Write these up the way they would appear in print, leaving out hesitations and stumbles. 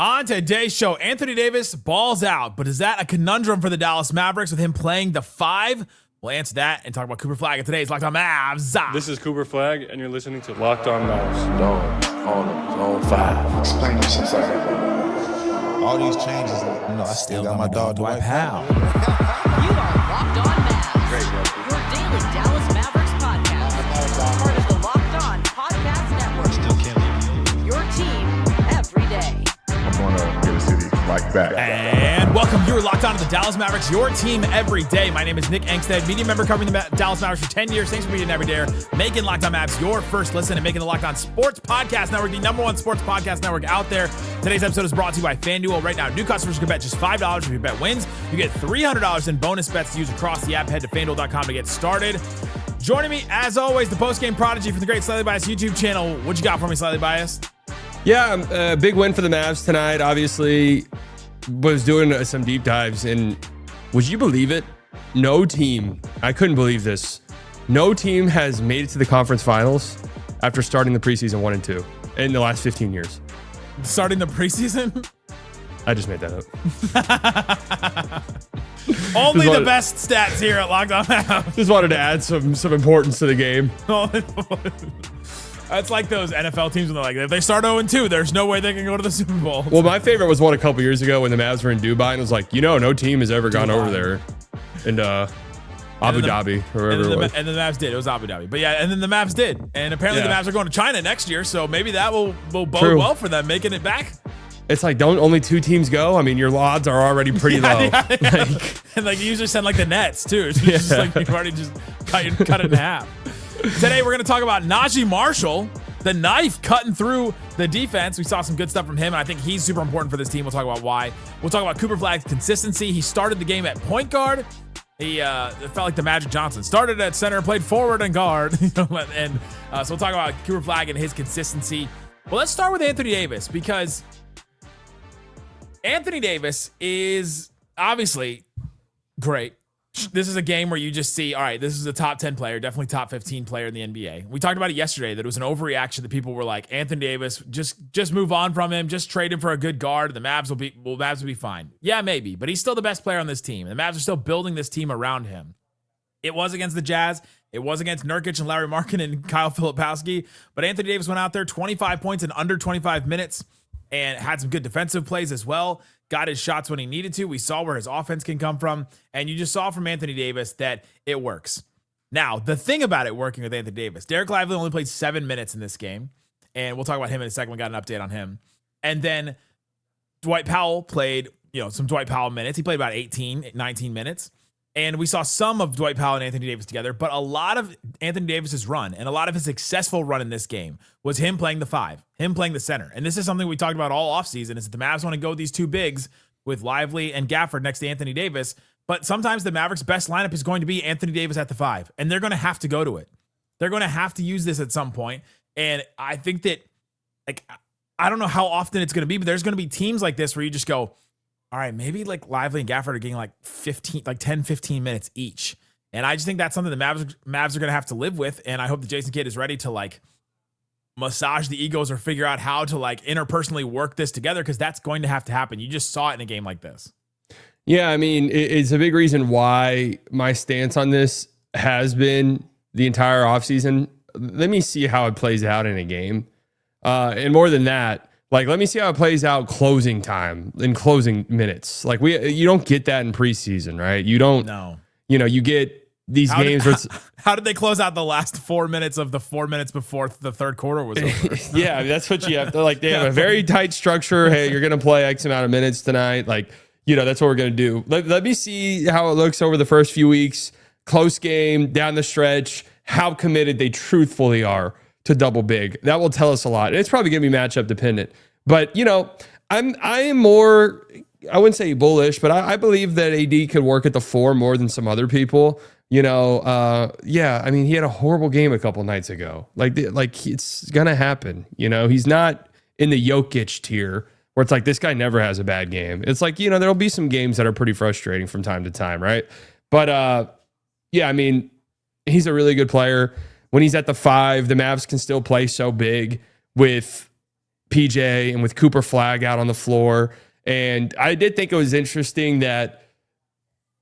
On today's show, Anthony Davis balls out, but is that a conundrum for the Dallas Mavericks with him playing the 5? We'll answer that and talk about Cooper Flagg in today's Locked On Mavs. This is Cooper Flagg, and you're listening to Locked On Mavs. Dog, all of zone 5. Explain yourself. All these changes, I still got my dog Dwight Powell. You are Locked On Mavs. Great, your daily Dallas Mavericks podcast. Part of the Locked On Podcast Network. Still killing. Your team every day. I'm gonna get a city like that. And welcome. You're Locked On to the Dallas Mavericks, your team every day. My name is Nick Angstadt, media member covering the Dallas Mavericks for 10 years. Thanks for being every day, making Locked On Mavs your first listen and making the Locked On Sports Podcast Network the #1 sports podcast network out there. Today's episode is brought to you by FanDuel. Right now, new customers can bet just $5. If your bet wins, you get $300 in bonus bets to use across the app. Head to FanDuel.com to get started. Joining me, as always, the postgame prodigy from the great Slightly Biased YouTube channel. What you got for me, Slightly Biased? Yeah, big win for the Mavs tonight. Obviously, was doing some deep dives, and would you believe it? No team, I couldn't believe this. No team has made it to the conference finals after starting the preseason 1 and 2 in the last 15 years. Starting the preseason? I just made that up. Only the best stats here at Locked On Mavs. Just wanted to add some importance to the game. That's like those NFL teams when they're like, if they start 0-2, there's no way they can go to the Super Bowl. Well, my favorite was one a couple years ago when the Mavs were in Dubai, and it was like, no team has ever gone over there. And Abu Dhabi, or wherever it was. And then the Mavs did. It was Abu Dhabi. But yeah, and then the Mavs did. And apparently the Mavs are going to China next year, so maybe that will bode well for them, making it back. It's like, don't only 2 teams go? I mean, your odds are already pretty low. Yeah. And like you usually send like the Nets too. So it's just like you've already just cut it in half. Today we're going to talk about Naji Marshall, the knife cutting through the defense. We saw some good stuff from him, and I think he's super important for this team. We'll talk about why. We'll talk about Cooper Flagg's consistency. He started the game at point guard. He it felt like the Magic Johnson. Started at center, played forward and guard. So we'll talk about Cooper Flagg and his consistency. Well, let's start with Anthony Davis, because Anthony Davis is obviously great. This is a game where you just see, all right, this is a top 10 player, definitely top 15 player in the NBA. We talked about it yesterday, that it was an overreaction, that people were like, Anthony Davis, just move on from him, just trade him for a good guard. The Mavs will be fine. Yeah, maybe, but he's still the best player on this team. The Mavs are still building this team around him. It was against the Jazz. It was against Nurkic and Larry Markin and Kyle Filipowski, but Anthony Davis went out there 25 points in under 25 minutes and had some good defensive plays as well. Got his shots when he needed to. We saw where his offense can come from. And you just saw from Anthony Davis that it works. Now, the thing about it working with Anthony Davis, Dereck Lively only played 7 minutes in this game. And we'll talk about him in a second. We got an update on him. And then Dwight Powell played, some Dwight Powell minutes. He played about 19 minutes. And we saw some of Dwight Powell and Anthony Davis together, but a lot of Anthony Davis's run and a lot of his successful run in this game was him playing the 5, him playing the center. And this is something we talked about all offseason, is that the Mavs want to go these 2 bigs with Lively and Gafford next to Anthony Davis. But sometimes the Mavericks' best lineup is going to be Anthony Davis at the 5, and they're going to have to go to it. They're going to have to use this at some point. And I think that, I don't know how often it's going to be, but there's going to be teams like this where you just go, all right, maybe like Lively and Gafford are getting 10, 15 minutes each. And I just think that's something the Mavs are going to have to live with. And I hope that Jason Kidd is ready to massage the egos or figure out how to interpersonally work this together, because that's going to have to happen. You just saw it in a game like this. Yeah, I mean, it's a big reason why my stance on this has been the entire offseason. Let me see how it plays out in a game. And more than that, let me see how it plays out closing time and closing minutes. You don't get that in preseason, right? You don't. No. You get these games where how did they close out the last 4 minutes of the 4 minutes before the third quarter was over? Yeah, I mean, that's what you have to They have a very tight structure. Hey, you're gonna play X amount of minutes tonight. That's what we're gonna do. Let me see how it looks over the first few weeks. Close game down the stretch. How committed they truthfully are to double big. That will tell us a lot. And it's probably going to be matchup dependent. But, I am more, I wouldn't say bullish, but I believe that AD could work at the 4 more than some other people. He had a horrible game a couple nights ago. It's going to happen. He's not in the Jokic tier where it's this guy never has a bad game. It's there'll be some games that are pretty frustrating from time to time, right? But, he's a really good player. When he's at the 5, the Mavs can still play so big with PJ and with Cooper Flagg out on the floor. And I did think it was interesting that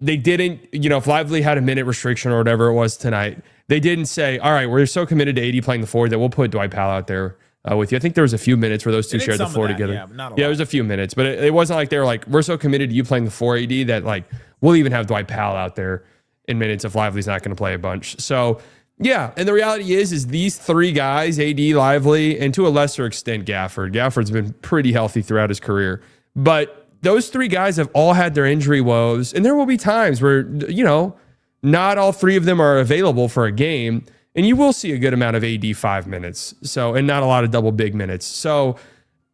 they didn't, if Lively had a minute restriction or whatever it was tonight, they didn't say, all right, we're so committed to AD playing the forward that we'll put Dwight Powell out there with you. I think there was a few minutes where those two shared the floor together. Yeah, it was a few minutes, but it wasn't like they were like, we're so committed to you playing the 4 AD that like we'll even have Dwight Powell out there in minutes if Lively's not going to play a bunch. So yeah, and the reality is these three guys, AD, Lively, and to a lesser extent Gafford. Gafford's been pretty healthy throughout his career, but those three guys have all had their injury woes, and there will be times where not all three of them are available for a game. And you will see a good amount of AD 5 minutes. So, and not a lot of double big minutes. So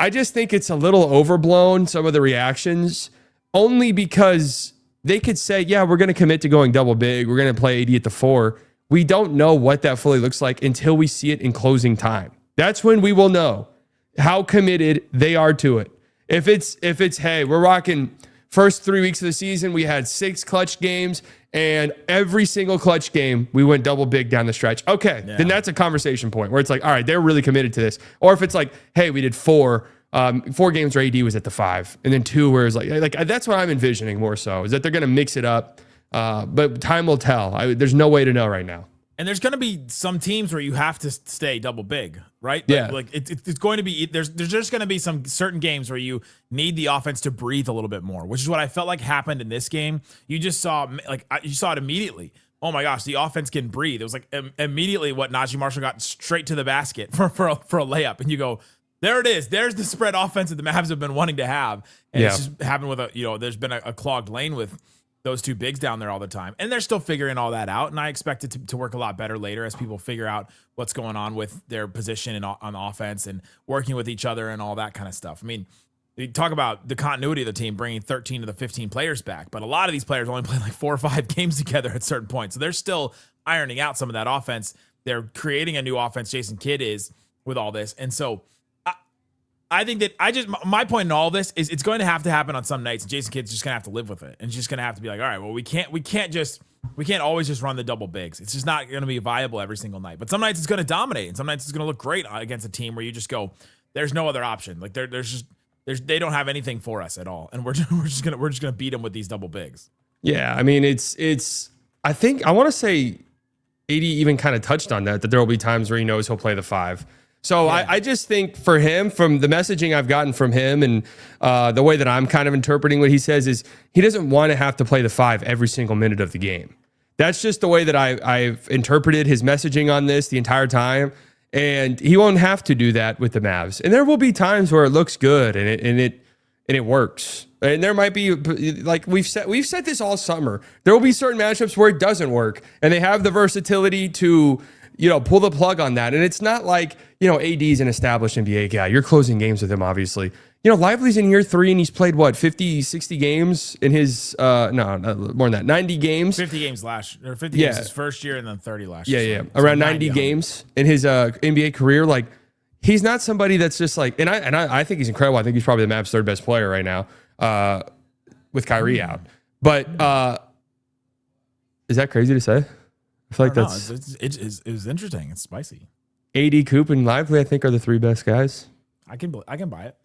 I just think it's a little overblown, some of the reactions, only because they could say, yeah, we're going to commit to going double big. We're going to play AD at the 4. We don't know what that fully looks like until we see it in closing time. That's when we will know how committed they are to it. If it's, hey, we're rocking first 3 weeks of the season, we had 6 clutch games, and every single clutch game, we went double big down the stretch. Okay, then that's a conversation point where it's like, all right, they're really committed to this. Or if it's like, hey, we did 4 games where AD was at the 5, and then 2 where it's like that's what I'm envisioning more so, is that they're going to mix it up. But time will tell. There's no way to know right now. And there's going to be some teams where you have to stay double big, right? Yeah. Like it's going to be, there's just going to be some certain games where you need the offense to breathe a little bit more, which is what I felt like happened in this game. You just saw, you saw it immediately. Oh my gosh, the offense can breathe. It was like immediately what Naji Marshall got straight to the basket for a layup. And you go, there it is. There's the spread offense that the Mavs have been wanting to have. And it's just happened with there's been a clogged lane with those two bigs down there all the time. And they're still figuring all that out. And I expect it to work a lot better later as people figure out what's going on with their position on offense and working with each other and all that kind of stuff. I mean, you talk about the continuity of the team, bringing 13 of the 15 players back, but a lot of these players only play like 4 or 5 games together at certain points. So they're still ironing out some of that offense. They're creating a new offense, Jason Kidd is, with all this. And so I think that my point in all this is it's going to have to happen on some nights, and Jason Kidd's just going to have to live with it. And just going to have to be like, all right, well, we can't always just run the double bigs. It's just not going to be viable every single night. But some nights it's going to dominate, and some nights it's going to look great against a team where you just go, there's no other option. Like they don't have anything for us at all, and we're just gonna beat them with these double bigs. Yeah, I mean I think I want to say AD even kind of touched on that there will be times where he knows he'll play the 5. So yeah. I just think for him, from the messaging I've gotten from him and the way that I'm kind of interpreting what he says is he doesn't want to have to play the 5 every single minute of the game. That's just the way that I've interpreted his messaging on this the entire time. And he won't have to do that with the Mavs. And there will be times where it looks good and it works. And there might be, like we've said this all summer, there will be certain matchups where it doesn't work. And they have the versatility to pull the plug on that. And it's not like, AD's an established NBA guy. You're closing games with him, obviously. Lively's in year 3 and he's played 50, 60 games in his, no, more than that, 90 games. 50 games games his first year and then 30 last year. Yeah. So around 90 games in his NBA career. Like, he's not somebody that's just like, and I think he's incredible. I think he's probably the Mavs' 3rd best player right now with Kyrie out. But is that crazy to say? I feel like it was interesting. It's spicy. AD, Coop, and Lively, I think, are the 3 best guys. I can buy it.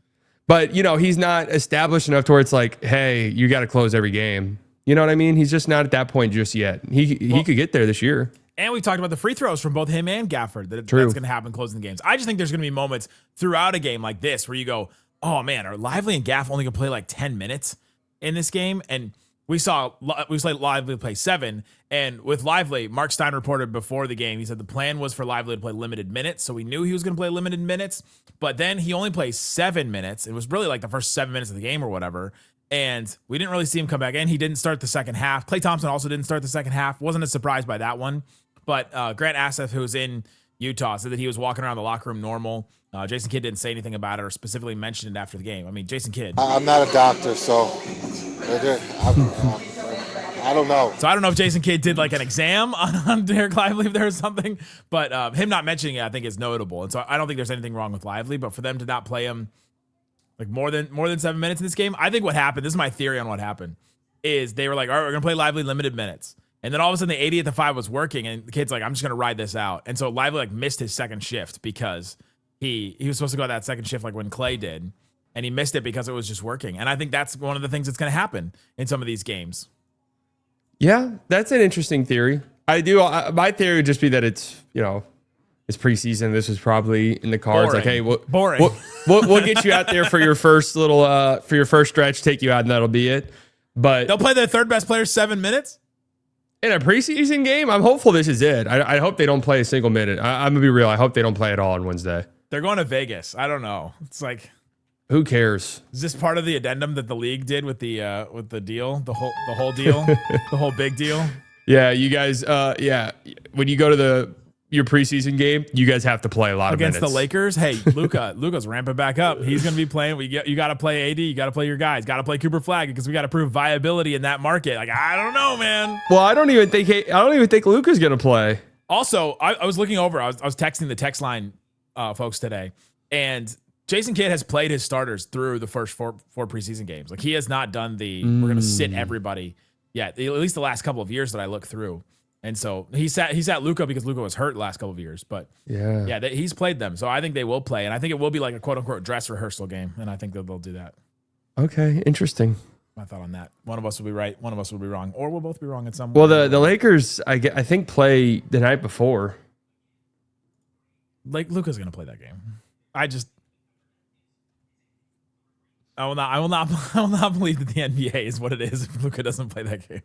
But, he's not established enough to where it's like, hey, you got to close every game. You know what I mean? He's just not at that point just yet. He could get there this year. And we've talked about the free throws from both him and Gafford. That's going to happen closing the games. I just think there's going to be moments throughout a game like this where you go, oh, man, are Lively and Gaff only going to play like 10 minutes in this game? And we saw Lively play 7, and with Lively, Mark Stein reported before the game, he said the plan was for Lively to play limited minutes, so we knew he was going to play limited minutes, but then he only plays 7 minutes. It was really like the first 7 minutes of the game or whatever, and we didn't really see him come back in. He didn't start the second half. Klay Thompson also didn't start the second half. Wasn't a surprise by that one, but Grant Asseth, who's in Utah, said that he was walking around the locker room normal. Jason Kidd didn't say anything about it or specifically mention it after the game. I mean, Jason Kidd. I'm not a doctor, so I don't know. So I don't know if Jason Kidd did like an exam on Dereck Lively if there was something, but him not mentioning it, I think, is notable. And so I don't think there's anything wrong with Lively, but for them to not play him like more than 7 minutes in this game, I think what happened, this is my theory on what happened, is they were like, all right, we're going to play Lively limited minutes. And then all of a sudden the 80 at the 5 was working, and the kid's like, I'm just going to ride this out. And so Lively like missed his second shift because he was supposed to go that second shift like when Klay did, and he missed it because it was just working. And I think that's one of the things that's going to happen in some of these games. Yeah, that's an interesting theory. My theory would just be that it's, it's preseason. This was probably in the cards. Boring. Like, hey, Boring. we'll get you out there for your first for your first stretch, take you out, and that'll be it. But They'll play their third best player 7 minutes. In a preseason game, I'm hopeful this is it. I hope they don't play a single minute. I'm gonna be real. I hope they don't play at all on Wednesday. They're going to Vegas. I don't know. It's like, who cares? is this part of the addendum that the league did with the deal, the whole deal, the whole big deal? Yeah, you guys. When you go to your preseason game, you guys have to play a lot against of minutes. the Lakers. Hey, Luka's ramping back up. He's going to be playing. You got to play AD. You got to play your guys. Got to play Cooper Flagg because we got to prove viability in that market. Like, I don't know, man. Well, I don't even think Luka's going to play. Also, I was looking over. I was texting the text line folks today, and Jason Kidd has played his starters through the first four preseason games. Like, he has not done we're going to sit everybody yet. At least the last couple of years that I look through. And so he sat Luka because Luka was hurt the last couple of years. But he's played them. So I think they will play. And I think it will be like a quote unquote dress rehearsal game. And I think that they'll do that. Okay, interesting. My thought on that. One of us will be right. One of us will be wrong. Or we'll both be wrong in some Well, way. the Lakers, I think, play the night before. Like, Luka's going to play that game. I will not believe that the NBA is what it is if Luka doesn't play that game.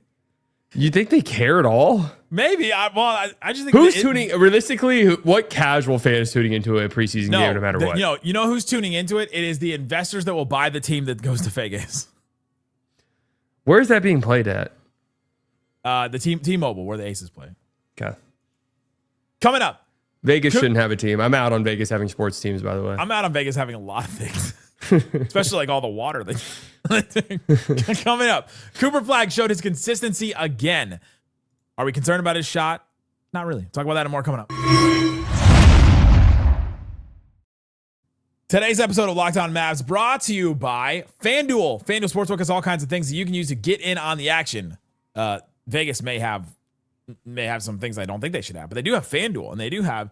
You think they care at all? Maybe. I just think who's tuning realistically. What casual fan is tuning into a preseason game no matter what? You know who's tuning into it? It is the investors that will buy the team that goes to Vegas. Where is that being played at? The T-Mobile, where the Aces play. Okay. Coming up, Vegas shouldn't have a team. I'm out on Vegas having sports teams. By the way, I'm out on Vegas having a lot of things. Especially like all the water. Coming up, Cooper Flagg showed his consistency again. Are we concerned about his shot? Not really. Talk about that and more coming up. Today's episode of Locked On Mavs brought to you by FanDuel. FanDuel Sportsbook has all kinds of things that you can use to get in on the action. Vegas may have some things I don't think they should have, but they do have FanDuel, and they do have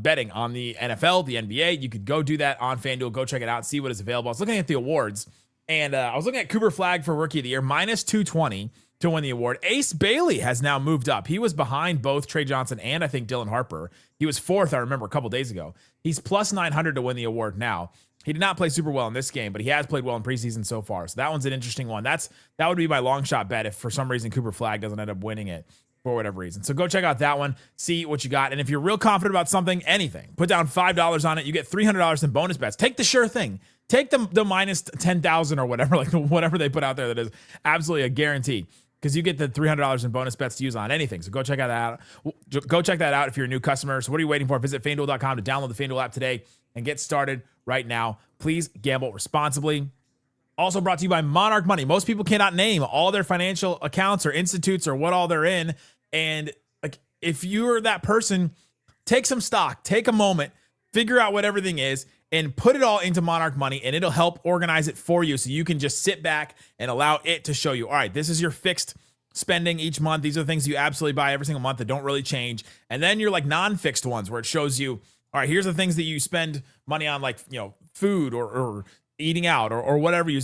betting on the NFL, the NBA. You could go do that on FanDuel. Go check it out, see what is available. I was looking at the awards, and I was looking at Cooper Flagg for Rookie of the Year, minus 220 to win the award. Ace Bailey has now moved up. He was behind both Trey Johnson and I think Dylan Harper. He was fourth, I remember, a couple days ago. He's plus 900 to win the award now. He did not play super well in this game, but he has played well in preseason so far. So that one's an interesting one. That would be my long shot bet if for some reason Cooper Flagg doesn't end up winning it. For whatever reason. So go check out that one, see what you got. And if you're real confident about something, anything, put down $5 on it. You get $300 in bonus bets. Take the sure thing. Take the minus 10,000 or whatever, like whatever they put out there that is absolutely a guarantee. Because you get the $300 in bonus bets to use on anything. So go check that out. Go check that out if you're a new customer. So what are you waiting for? Visit FanDuel.com to download the FanDuel app today and get started right now. Please gamble responsibly. Also brought to you by Monarch Money. Most people cannot name all their financial accounts or institutes or what all they're in. And like, if you're that person, take some stock, take a moment, figure out what everything is, and put it all into Monarch Money, and it'll help organize it for you so you can just sit back and allow it to show you, all right, this is your fixed spending each month. These are the things you absolutely buy every single month that don't really change. And then you're like non-fixed ones where it shows you, all right, here's the things that you spend money on, like, food or eating out or whatever you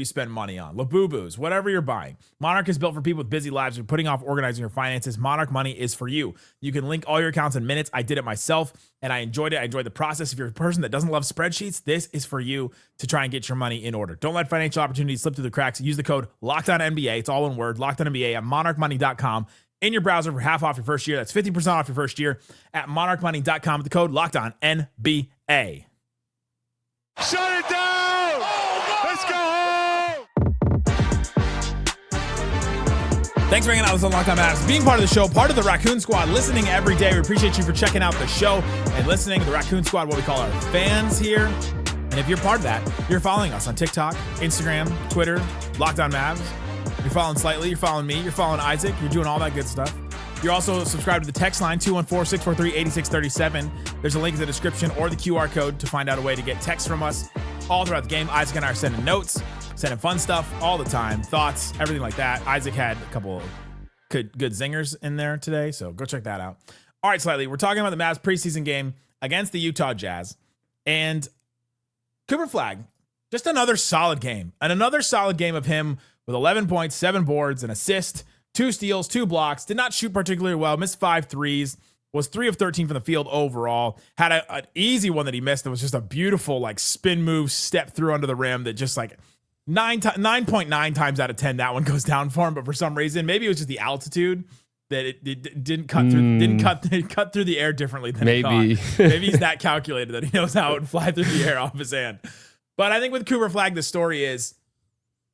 spend money on, Labubu's, whatever you're buying. Monarch is built for people with busy lives who are putting off organizing your finances. Monarch Money is for you. You can link all your accounts in minutes. I did it myself and I enjoyed it. I enjoyed the process. If you're a person that doesn't love spreadsheets, this is for you to try and get your money in order. Don't let financial opportunities slip through the cracks. Use the code LOCKEDONNBA. It's all one word, LOCKEDONNBA at monarchmoney.com in your browser for half off your first year. That's 50% off your first year at monarchmoney.com with the code LOCKEDONNBA. Shut it down! Let's go home! Thanks for hanging out with us on Locked On Mavs, being part of the show, part of the Raccoon Squad, listening every day. We appreciate you for checking out the show and listening to the Raccoon Squad, what we call our fans here. And if you're part of that, you're following us on TikTok, Instagram, Twitter, Locked On Mavs. You're following Slightly, you're following me, you're following Isaac, you're doing all that good stuff. You're also subscribed to the text line, 214-643-8637. There's a link in the description or the QR code to find out a way to get texts from us all throughout the game. Isaac and I are sending notes, sending fun stuff all the time, thoughts, everything like that. Isaac had a couple of good zingers in there today, so go check that out. All right, Slightly, we're talking about the Mavs preseason game against the Utah Jazz. And Cooper Flagg, just another solid game. And another solid game of him with 11 points, 7 boards, an assist, 2 steals, 2 blocks. Did not shoot particularly well. Missed 5 threes. Was 3 of 13 from the field overall. Had an easy one that he missed that was just a beautiful like spin move, step through under the rim that just like 9.9 times out of 10 that one goes down for him. But for some reason, maybe it was just the altitude that it didn't cut through. It cut through the air differently than maybe. Maybe he's that calculated that he knows how it would fly through the air off his hand. But I think with Cooper Flagg, the story is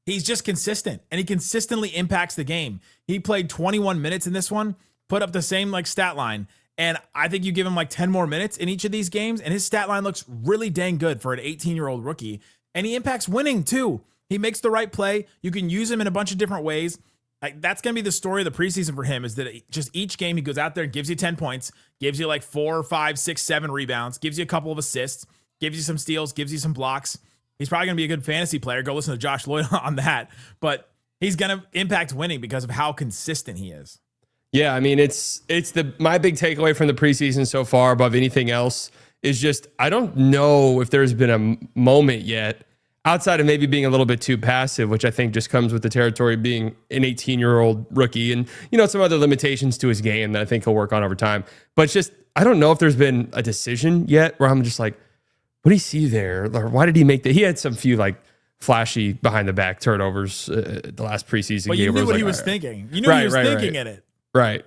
he's just consistent and he consistently impacts the game. He played 21 minutes in this one, put up the same like stat line. And I think you give him like 10 more minutes in each of these games, and his stat line looks really dang good for an 18-year-old rookie. And he impacts winning too. He makes the right play. You can use him in a bunch of different ways. Like that's going to be the story of the preseason for him, is that just each game he goes out there and gives you 10 points, gives you like 4, 5, 6, 7 rebounds, gives you a couple of assists, gives you some steals, gives you some blocks. He's probably going to be a good fantasy player. Go listen to Josh Lloyd on that. But he's going to impact winning because of how consistent he is. Yeah, I mean, it's my big takeaway from the preseason so far above anything else is just I don't know if there's been a moment yet outside of maybe being a little bit too passive, which I think just comes with the territory of being an 18-year-old rookie and, some other limitations to his game that I think he'll work on over time. But it's just, I don't know if there's been a decision yet where I'm just like, what do you see there? Or why did he make that? He had some few like flashy behind the back turnovers the last preseason game. But you knew what he was thinking. You knew he was thinking in it. Right.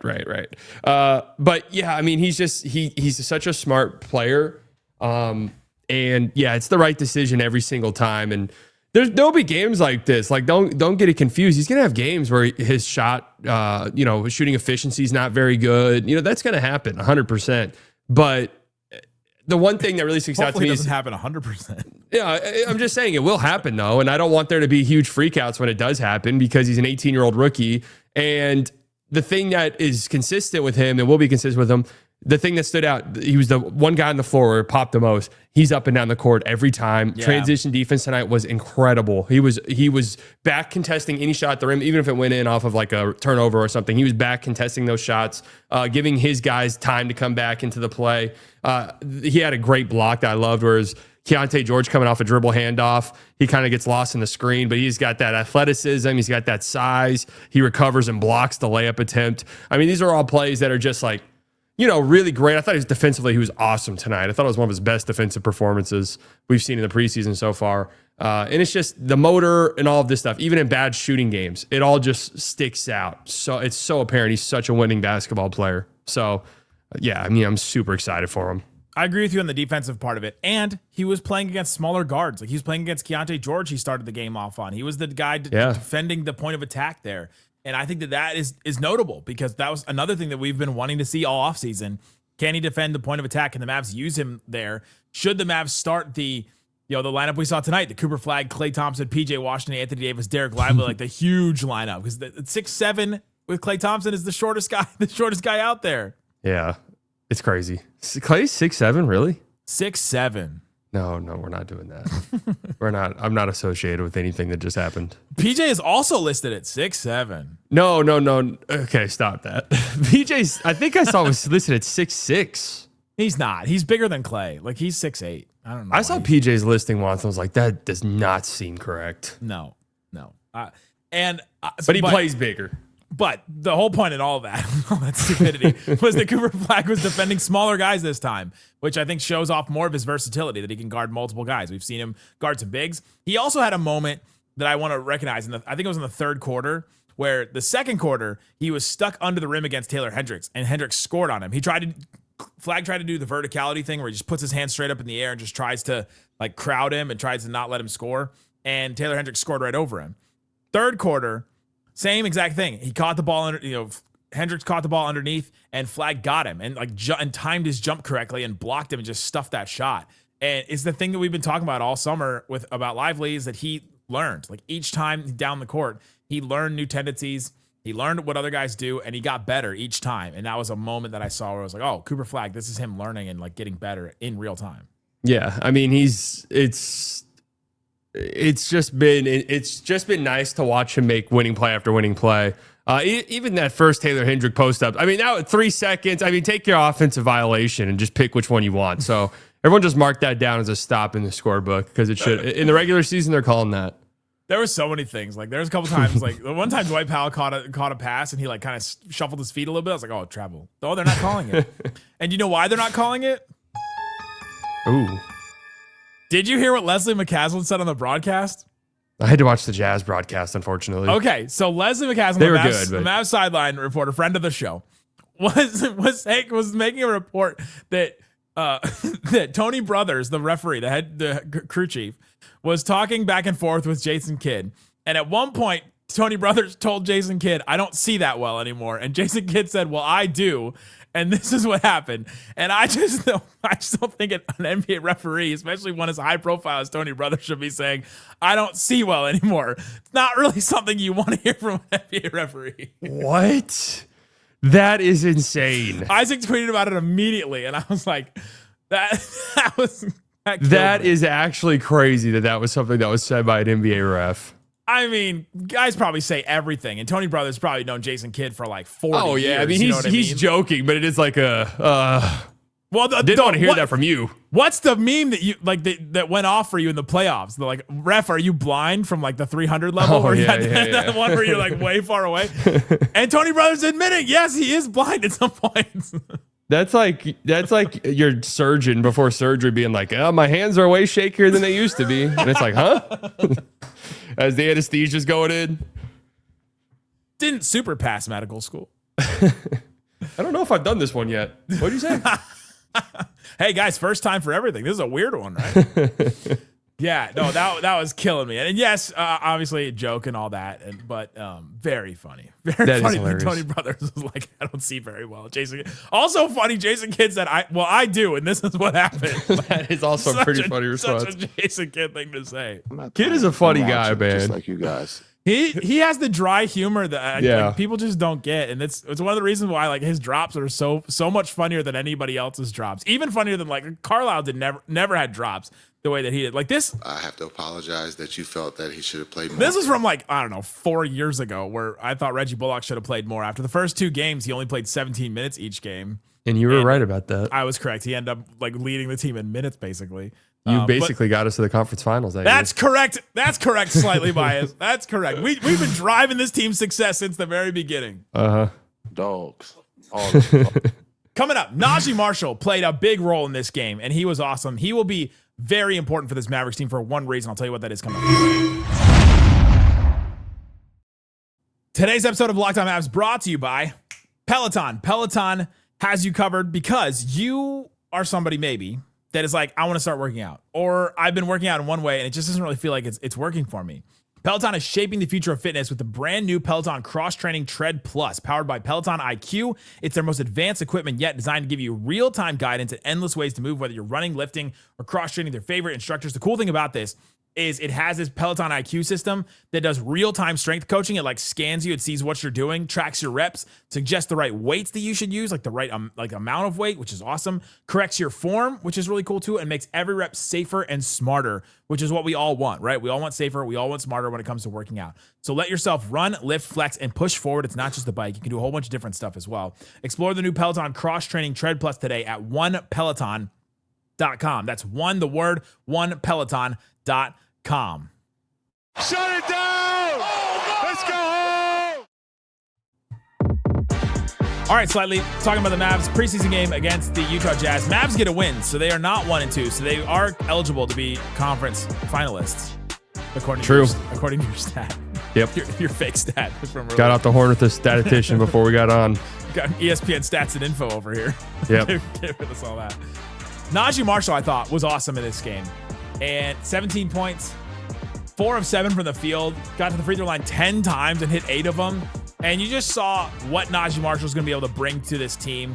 But yeah, I mean, he's such a smart player. And yeah, it's the right decision every single time. And there'll be games like this. Like, don't get it confused. He's going to have games where his shot, his shooting efficiency is not very good. That's going to happen 100%. But the one thing that really sticks out to me doesn't happen 100%. Yeah, I'm just saying it will happen though. And I don't want there to be huge freakouts when it does happen because he's an 18-year-old rookie. And the thing that is consistent with him and will be consistent with him, the thing that stood out, he was the one guy on the floor where it popped the most. He's up and down the court every time. Yeah. Transition defense tonight was incredible. He was back contesting any shot at the rim, even if it went in off of like a turnover or something. He was back contesting those shots, giving his guys time to come back into the play. He had a great block that I loved, whereas Keontae George coming off a dribble handoff, he kind of gets lost in the screen, but he's got that athleticism. He's got that size. He recovers and blocks the layup attempt. I mean, these are all plays that are just like, really great. I thought he was awesome tonight. I thought it was one of his best defensive performances we've seen in the preseason so far. And it's just the motor and all of this stuff, even in bad shooting games, it all just sticks out. So it's so apparent he's such a winning basketball player. So yeah, I mean, I'm super excited for him. I agree with you on the defensive part of it. And he was playing against smaller guards. Like he was playing against Keontae George. He started the game off on. He was the guy defending the point of attack there. And I think that is notable because that was another thing that we've been wanting to see all offseason. Can he defend the point of attack? Can the Mavs use him there? Should the Mavs start the lineup we saw tonight, the Cooper Flagg, Klay Thompson, PJ Washington, Anthony Davis, Dereck Lively, like the huge lineup, because the 6'7" with Klay Thompson is the shortest guy out there. Yeah. It's crazy. Klay's 6'7", really? 6'7". No, we're not doing that. We're not. I'm not associated with anything that just happened. PJ is also listed at 6'7". No. Okay, stop that. PJ's, I think I saw was listed at 6'6". He's not. He's bigger than Klay. Like he's 6'8". I don't know. I saw PJ's listing once. I was like, that does not seem correct. No. But he plays bigger. But the whole point in all that stupidity was that Cooper Flagg was defending smaller guys this time, which I think shows off more of his versatility, that he can guard multiple guys. We've seen him guard some bigs. He also had a moment that I want to recognize. I think it was in the third quarter, where the second quarter, he was stuck under the rim against Taylor Hendricks, and Hendricks scored on him. Flagg tried to do the verticality thing where he just puts his hand straight up in the air and just tries to like crowd him and tries to not let him score. And Taylor Hendricks scored right over him. Third quarter, same exact thing. He caught the ball under, Hendricks caught the ball underneath, and Flagg got him and and timed his jump correctly and blocked him and just stuffed that shot. And it's the thing that we've been talking about all summer about Lively, is that he learned, like each time down the court, he learned new tendencies. He learned what other guys do, and he got better each time. And that was a moment that I saw where I was like, oh, Cooper Flagg, this is him learning and like getting better in real time. Yeah, I mean, it's just been nice to watch him make winning play after winning play. Even that first Taylor Hendrick post up. I mean, now at 3 seconds, I mean, take your offensive violation and just pick which one you want. So Everyone just mark that down as a stop in the scorebook because it should. In the regular season, they're calling that. There were so many things. Like there was a couple times, like the one time Dwight Powell caught a pass and he like kind of shuffled his feet a little bit. I was like, oh, travel. Oh, they're not calling it. And you know why they're not calling it? Ooh. Did you hear what Leslie McCaslin said on the broadcast? I had to watch the Jazz broadcast, unfortunately. Okay, so Leslie McCaslin, They the were Mavs, good, but- the Mavs sideline reporter, friend of the show, was making a report that that Tony Brothers, the referee, the crew chief, was talking back and forth with Jason Kidd, and at one point, Tony Brothers told Jason Kidd, "I don't see that well anymore," and Jason Kidd said, "Well, I do." And this is what happened. And I just don't think an NBA referee, especially one as high profile as Tony Brothers, should be saying, I don't see well anymore. It's not really something you want to hear from an NBA referee. What? That is insane. Isaac tweeted about it immediately. And I was like, that is actually crazy that was something that was said by an NBA ref. I mean, guys probably say everything, and Tony Brothers probably known Jason Kidd for like 40 years. Oh yeah, I mean he's joking, but it is like a. Well, didn't want to hear that from you. What's the meme that you like that went off for you in the playoffs? They're like, ref, are you blind from like the 300 level? Oh, yeah. That one where you're like way far away. And Tony Brothers admitting, yes, he is blind at some points. That's like your surgeon before surgery being like, oh, my hands are way shakier than they used to be. And it's like, huh? As the anesthesia's going in. Didn't super pass medical school. I don't know if I've done this one yet. What'd you say? Hey guys, first time for everything. This is a weird one, right? Yeah, no, that was killing me. And yes, obviously a joke and all that, but very funny. Very funny that Tony Brothers was like, I don't see very well. Jason, also funny, Jason Kidd said, I do, and this is what happened. That is also a pretty funny response. Such a Jason Kidd thing to say. Kidd is a funny guy, man. Just like you guys. He has the dry humor that like, people just don't get, and it's one of the reasons why like his drops are so much funnier than anybody else's drops. Even funnier than like Carlisle never had drops the way that he did. Like this, I have to apologize that you felt that he should have played more. This was from like, I don't know, 4 years ago, where I thought Reggie Bullock should have played more. After the first 2 games, he only played 17 minutes each game. And you were right about that. I was correct. He ended up like leading the team in minutes, basically. You basically got us to the conference finals. That's correct. That's correct. Slightly biased. That's correct. We've been driving this team's success since the very beginning. Dogs. Coming up, Naji Marshall played a big role in this game, and he was awesome. He will be very important for this Mavericks team for one reason. I'll tell you what that is coming up. Today's episode of Locked On Mavs brought to you by Peloton. Peloton has you covered because you are somebody maybe that is like, I want to start working out, or I've been working out in one way and it just doesn't really feel like it's working for me. Peloton is shaping the future of fitness with the brand new Peloton Cross Training Tread Plus, powered by Peloton IQ. It's their most advanced equipment yet, designed to give you real-time guidance and endless ways to move, whether you're running, lifting, or cross-training their favorite instructors. The cool thing about this is it has this Peloton IQ system that does real-time strength coaching. It like scans you, it sees what you're doing, tracks your reps, suggests the right weights that you should use, like the right amount of weight, which is awesome, corrects your form, which is really cool too, and makes every rep safer and smarter, which is what we all want, right? We all want safer, we all want smarter when it comes to working out. So let yourself run, lift, flex, and push forward. It's not just the bike. You can do a whole bunch of different stuff as well. Explore the new Peloton Cross Training Tread Plus today at onepeloton.com. That's one, the word, onepeloton.com. Shut it down! Let's go home! All right, Slightly talking about the Mavs preseason game against the Utah Jazz. Mavs get a win, so they are not 1-2, so they are eligible to be conference finalists, according to your stat. Yep. Your fake stat from earlier. Got out the horn with the statistician before we got on. Got ESPN stats and info over here. Yep. Giving us all that. Naji Marshall, I thought, was awesome in this game. And 17 points, 4 of 7 from the field, got to the free throw line 10 times and hit 8 of them. And you just saw what Naji Marshall is going to be able to bring to this team.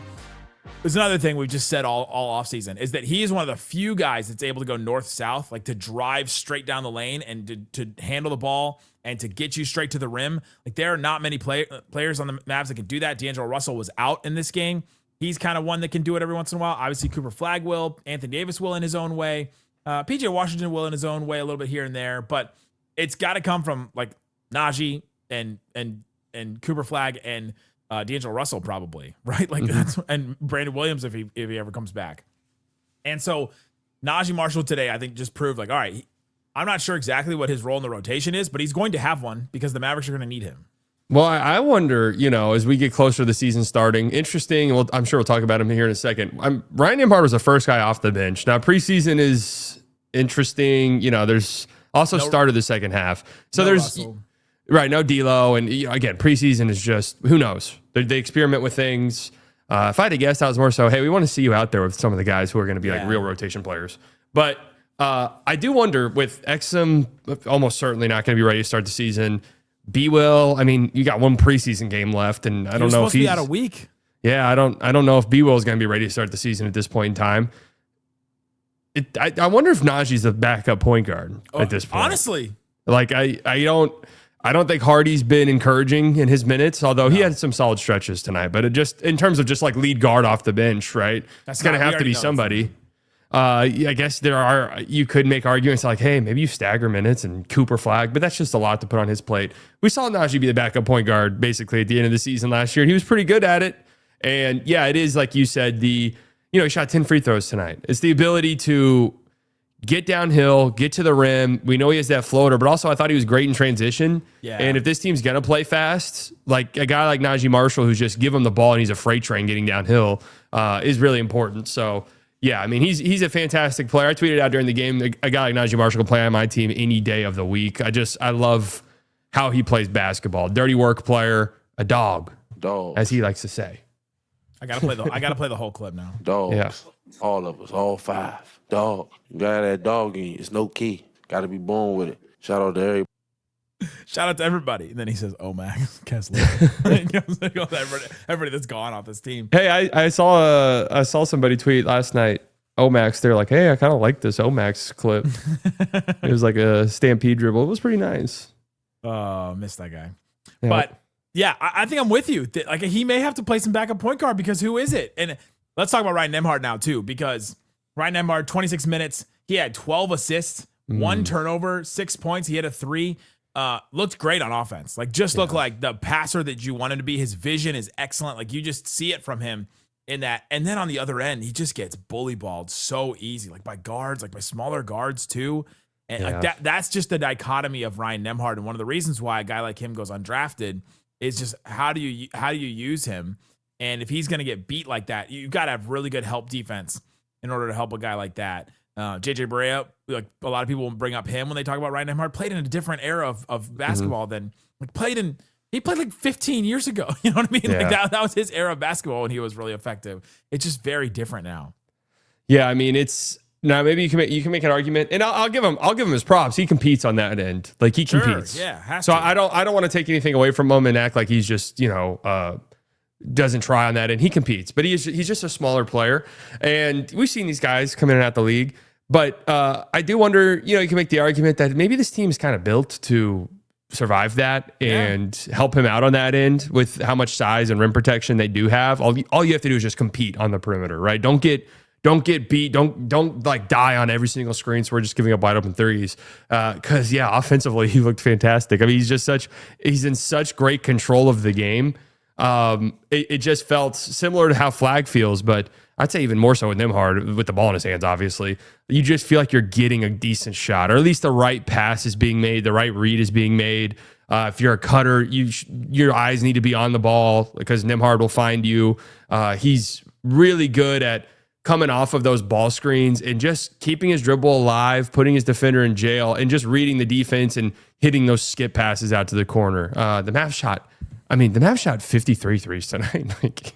There's another thing we've just said all offseason is that he is one of the few guys that's able to go north-south, like to drive straight down the lane and to handle the ball and to get you straight to the rim. Like there are not many players on the Mavs that can do that. D'Angelo Russell was out in this game. He's kind of one that can do it every once in a while. Obviously, Cooper Flagg will. Anthony Davis will in his own way. PJ Washington will in his own way a little bit here and there, but it's got to come from like Naji and Cooper Flagg and D'Angelo Russell probably, right? Like that's, and Brandon Williams if he ever comes back. And so Naji Marshall today, I think, just proved like, all right, I'm not sure exactly what his role in the rotation is, but he's going to have one because the Mavericks are going to need him. Well, I wonder, as we get closer to the season starting, interesting. Well, I'm sure we'll talk about him here in a second. Ryan Nembhard was the first guy off the bench. Now, preseason is interesting. There's also started the second half. So there's Russell. Right, no D'Lo, and again, preseason is just who knows. They experiment with things. If I had to guess, I was more so, hey, we want to see you out there with some of the guys who are going to be like real rotation players. But I do wonder with Exum almost certainly not going to be ready to start the season. B-Will, you got one preseason game left, and I don't know if he's out a week. Yeah, I don't know if B-Will is going to be ready to start the season at this point in time. I wonder if Naji's a backup point guard at this point. Honestly, like I don't think Hardy's been encouraging in his minutes, although he had some solid stretches tonight. But it just in terms of just like lead guard off the bench, right? It's going to have to be somebody. I guess you could make arguments like, hey, maybe you stagger minutes and Cooper Flagg, but that's just a lot to put on his plate. We saw Naji be the backup point guard basically at the end of the season last year, and he was pretty good at it. And yeah, it is like you said, he shot 10 free throws tonight. It's the ability to get downhill, get to the rim. We know he has that floater, but also I thought he was great in transition. Yeah. And if this team's going to play fast, like a guy like Naji Marshall, who's just give him the ball and he's a freight train getting downhill, is really important. So, yeah, he's a fantastic player. I tweeted out during the game, a guy like Naji Marshall can play on my team any day of the week. I love how he plays basketball. Dirty work player, a dog, as he likes to say. I gotta play the whole clip now. Dogs. Yeah. All of us, all 5. Dog. You got that dog in you. It's no key. Got to be born with it. Shout out to everybody. Shout out to everybody. And then he says, "Oh, Max Kessler." Everybody that's gone off this team. Hey, I saw somebody tweet last night. Omax, they're like, hey, I kind of like this Omax clip. It was like a stampede dribble. It was pretty nice. Oh, missed that guy. Yeah. But yeah, I think I'm with you. Like he may have to play some backup point guard because who is it? And let's talk about Ryan Nembhard now too, because Ryan Nembhard, 26 minutes. He had 12 assists, 1 turnover, 6 points. He had a 3. Looked great on offense. Like looked like the passer that you wanted to be. His vision is excellent. Like you just see it from him in that. And then on the other end, he just gets bully balled so easy, like by guards, like by smaller guards too. And like that's just the dichotomy of Ryan Nembhard. And one of the reasons why a guy like him goes undrafted is just how do you use him? And if he's going to get beat like that, you've got to have really good help defense in order to help a guy like that. JJ Barea, like a lot of people bring up him when they talk about Ryan Nembhard, played in a different era of basketball than like he played like 15 years ago. You know what I mean? Yeah. Like that was his era of basketball and he was really effective. It's just very different now. Yeah, it's now maybe you can make an argument, and I'll give him his props. He competes on that end, like he competes. Yeah, has so to. I don't want to take anything away from him and act like he's just doesn't try on that end. He competes, but he's just a smaller player, and we've seen these guys come in and out the league. But I do wonder, you can make the argument that maybe this team is kind of built to survive that and help him out on that end with how much size and rim protection they do have. All you have to do is just compete on the perimeter, right? Don't get beat. Don't like die on every single screen. So we're just giving up wide open threes. Cause offensively he looked fantastic. He's in such great control of the game. It just felt similar to how Flagg feels, but I'd say even more so with Nembhard with the ball in his hands. Obviously, you just feel like you're getting a decent shot, or at least the right pass is being made, the right read is being made. If you're a cutter, your eyes need to be on the ball because Nembhard will find you. He's really good at coming off of those ball screens and just keeping his dribble alive, putting his defender in jail, and just reading the defense and hitting those skip passes out to the corner. The Mavs shot 53 threes tonight.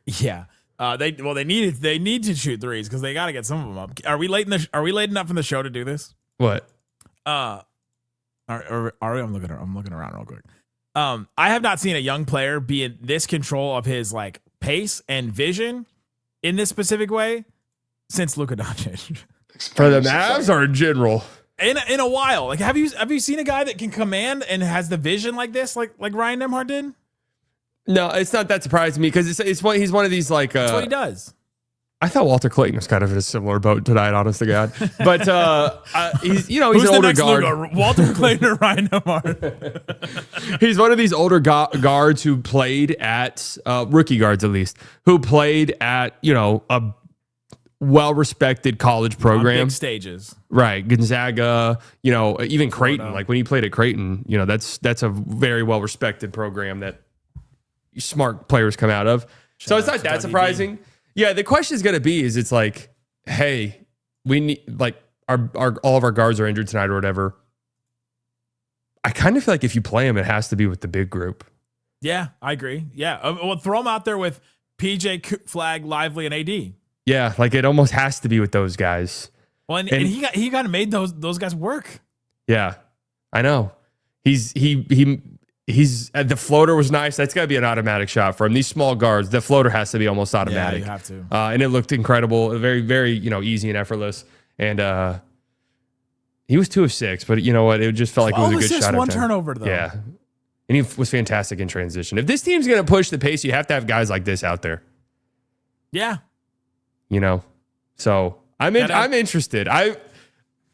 Yeah. They need to shoot threes because they got to get some of them up. Are we late enough in the show to do this? What? Are we? I'm looking around real quick. I have not seen a young player be in this control of his like pace and vision in this specific way since Luka Doncic. For the Mavs or in general? In a while. Like have you seen a guy that can command and has the vision like this, like Ryan Nembhard did? No, it's not that surprising to me because he's one of these like. That's what he does. I thut Walter Clayton was kind of in a similar boat tonight, honest to God. But he's he's Who's an older guard. Luka? Walter Clayton or Ryan Nembhard? He's one of these older guards who played at rookie guards at least, who played at well-respected college On program. big stages. Right. Gonzaga, even Creighton. Florida. Like when he played at Creighton, that's a very well-respected program that smart players come out of. So it's not that surprising. Yeah, the question is going to be, it's like, hey, we need, like, our all of our guards are injured tonight or whatever. I kind of feel like if you play them, it has to be with the big group. Yeah, I agree. Yeah. Well, throw them out there with PJ, Flagg, Lively, and AD. Yeah, like it almost has to be with those guys. Well, and he kind of made those guys work. Yeah, I know. He's the floater was nice. That's got to be an automatic shot for him. These small guards, the floater has to be almost automatic. Yeah, you have to. And it looked incredible, very, very, easy and effortless. And he was 2 of 6, but you know what? It just felt like it was a good shot. One turnover though. Yeah, and he was fantastic in transition. If this team's going to push the pace, you have to have guys like this out there. Yeah. So I'm interested. I'm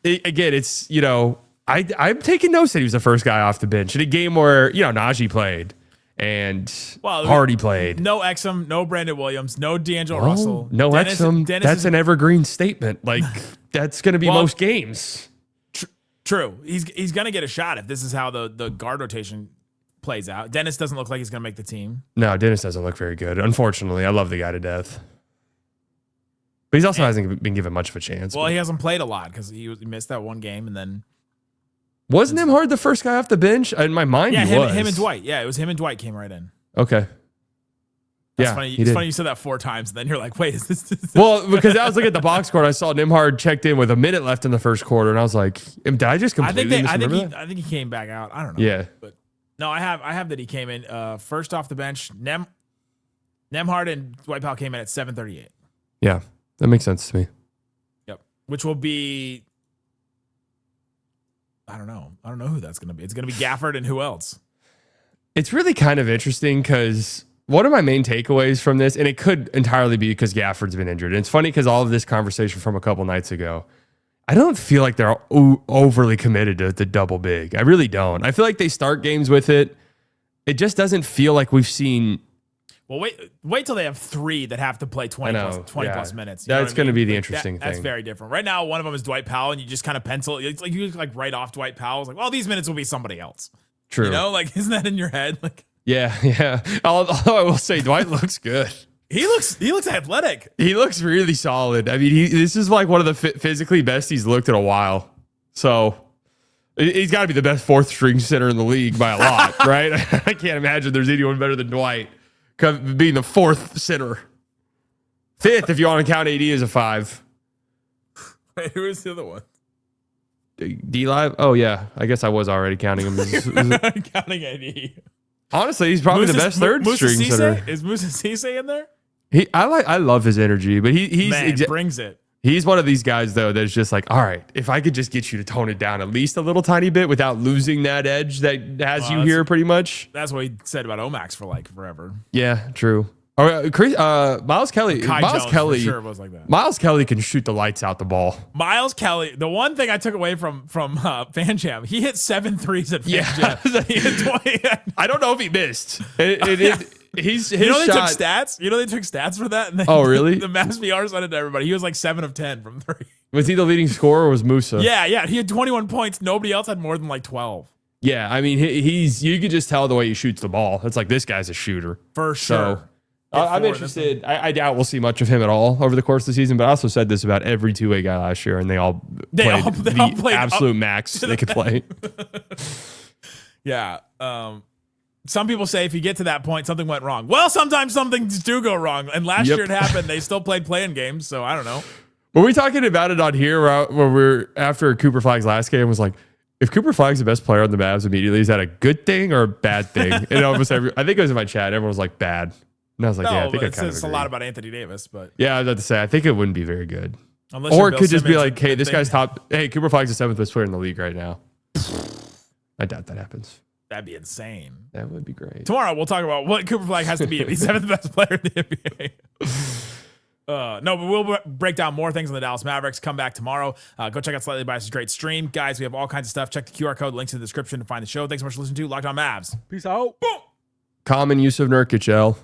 taking notes that he was the first guy off the bench in a game where Naji played and Hardy played. No Exum, no Brandon Williams, no D'Angelo Russell, no Exum. That's an evergreen statement. Like that's going to be most games. True. He's going to get a shot if this is how the guard rotation plays out. Dennis doesn't look like he's going to make the team. No, Dennis doesn't look very good. Unfortunately, I love the guy to death. But he also hasn't been given much of a chance. Well, he hasn't played a lot because he missed that one game, and then wasn't Nembhard the first guy off the bench? In my mind, yeah, he was. him and Dwight. Yeah, it was him and Dwight came right in. Okay. That's funny. It's funny you said that 4 times, and then you're like, wait, is this? Well, because I was looking at the box score, I saw Nembhard checked in with a minute left in the first quarter, and I was like, did I just completely misremember that? I think he came back out. I don't know. Yeah. But no, I have that he came in first off the bench. Nembhard and Dwight Powell came in at 7:38. Yeah, that makes sense to me. Yep. Which will be, I don't know who that's going to be. It's going to be Gafford and who else? It's really kind of interesting because one of my main takeaways from this, and it could entirely be because Gafford's been injured. And it's funny because all of this conversation from a couple nights ago, I don't feel like they're overly committed to the double big. I really don't. I feel like they start games with it. It just doesn't feel like we've seen. Well, wait till they have 3 that have to play 20 plus minutes. That's going to be the interesting thing. That's very different. Right now, one of them is Dwight Powell, and you just kind of pencil. It's like you write off Dwight Powell. It's like, well, these minutes will be somebody else. True. Isn't that in your head? Like, yeah. Although I will say, Dwight looks good. He looks athletic. He looks really solid. I mean, this is like one of the physically best he's looked in a while. So he's got to be the best 4th string center in the league by a lot, right? I can't imagine there's anyone better than Dwight being the 4th center. 5th if you want to count AD as a 5. Wait, who is the other one? D-Live? Oh, yeah. I guess I was already counting him. Counting AD. Honestly, he's probably the best 3rd string center. Is Musa Cisse in there? I love his energy, but he brings it. He's one of these guys though that's just like, all right, if I could just get you to tone it down at least a little tiny bit without losing that edge that has you here pretty much. That's what he said about Omax for like forever. Yeah, true. Miles Kelly. Miles Kelly for sure was like that. Miles Kelly can shoot the lights out the ball. Miles Kelly. The one thing I took away from Fan Jam, he hit 7 threes at Fan Jam. He hit 20. I don't know if he missed. His they took stats. They took stats for that. And oh, really? The Mavs VR sent it to everybody. He was like 7 of 10 from 3. Was he the leading scorer or was Musa? Yeah. He had 21 points. Nobody else had more than like 12. Yeah, I mean, you could just tell the way he shoots the ball. It's like this guy's a shooter for sure. So, I'm interested. I doubt we'll see much of him at all over the course of the season, but I also said this about every 2-way guy last year, and they all played the absolute max they could play. Yeah. Some people say if you get to that point, something went wrong. Well, sometimes some things do go wrong, and last year it happened. They still played playing games, so I don't know. Were we talking about it on here where we're after Cooper Flagg's last game was like, if Cooper Flagg's the best player on the Mavs immediately, is that a good thing or a bad thing? And almost I think it was in my chat. Everyone was like, bad. And I was like, I think it says a lot about Anthony Davis, but yeah, I was about to say, I think it wouldn't be very good. Unless or it could just be like, hey, this guy's top. Hey, Cooper Flagg's the 7th best player in the league right now. I doubt that happens. That'd be insane. That would be great. Tomorrow we'll talk about what Cooper Flagg has to be if he's 7th best player in the NBA. No, but we'll break down more things on the Dallas Mavericks. Come back tomorrow. Go check out Slightly Biased' great stream. Guys, we have all kinds of stuff. Check the QR code, links in the description to find the show. Thanks so much for listening to Locked On Mavs. Peace out. Boom. Common use of Nurkic, L.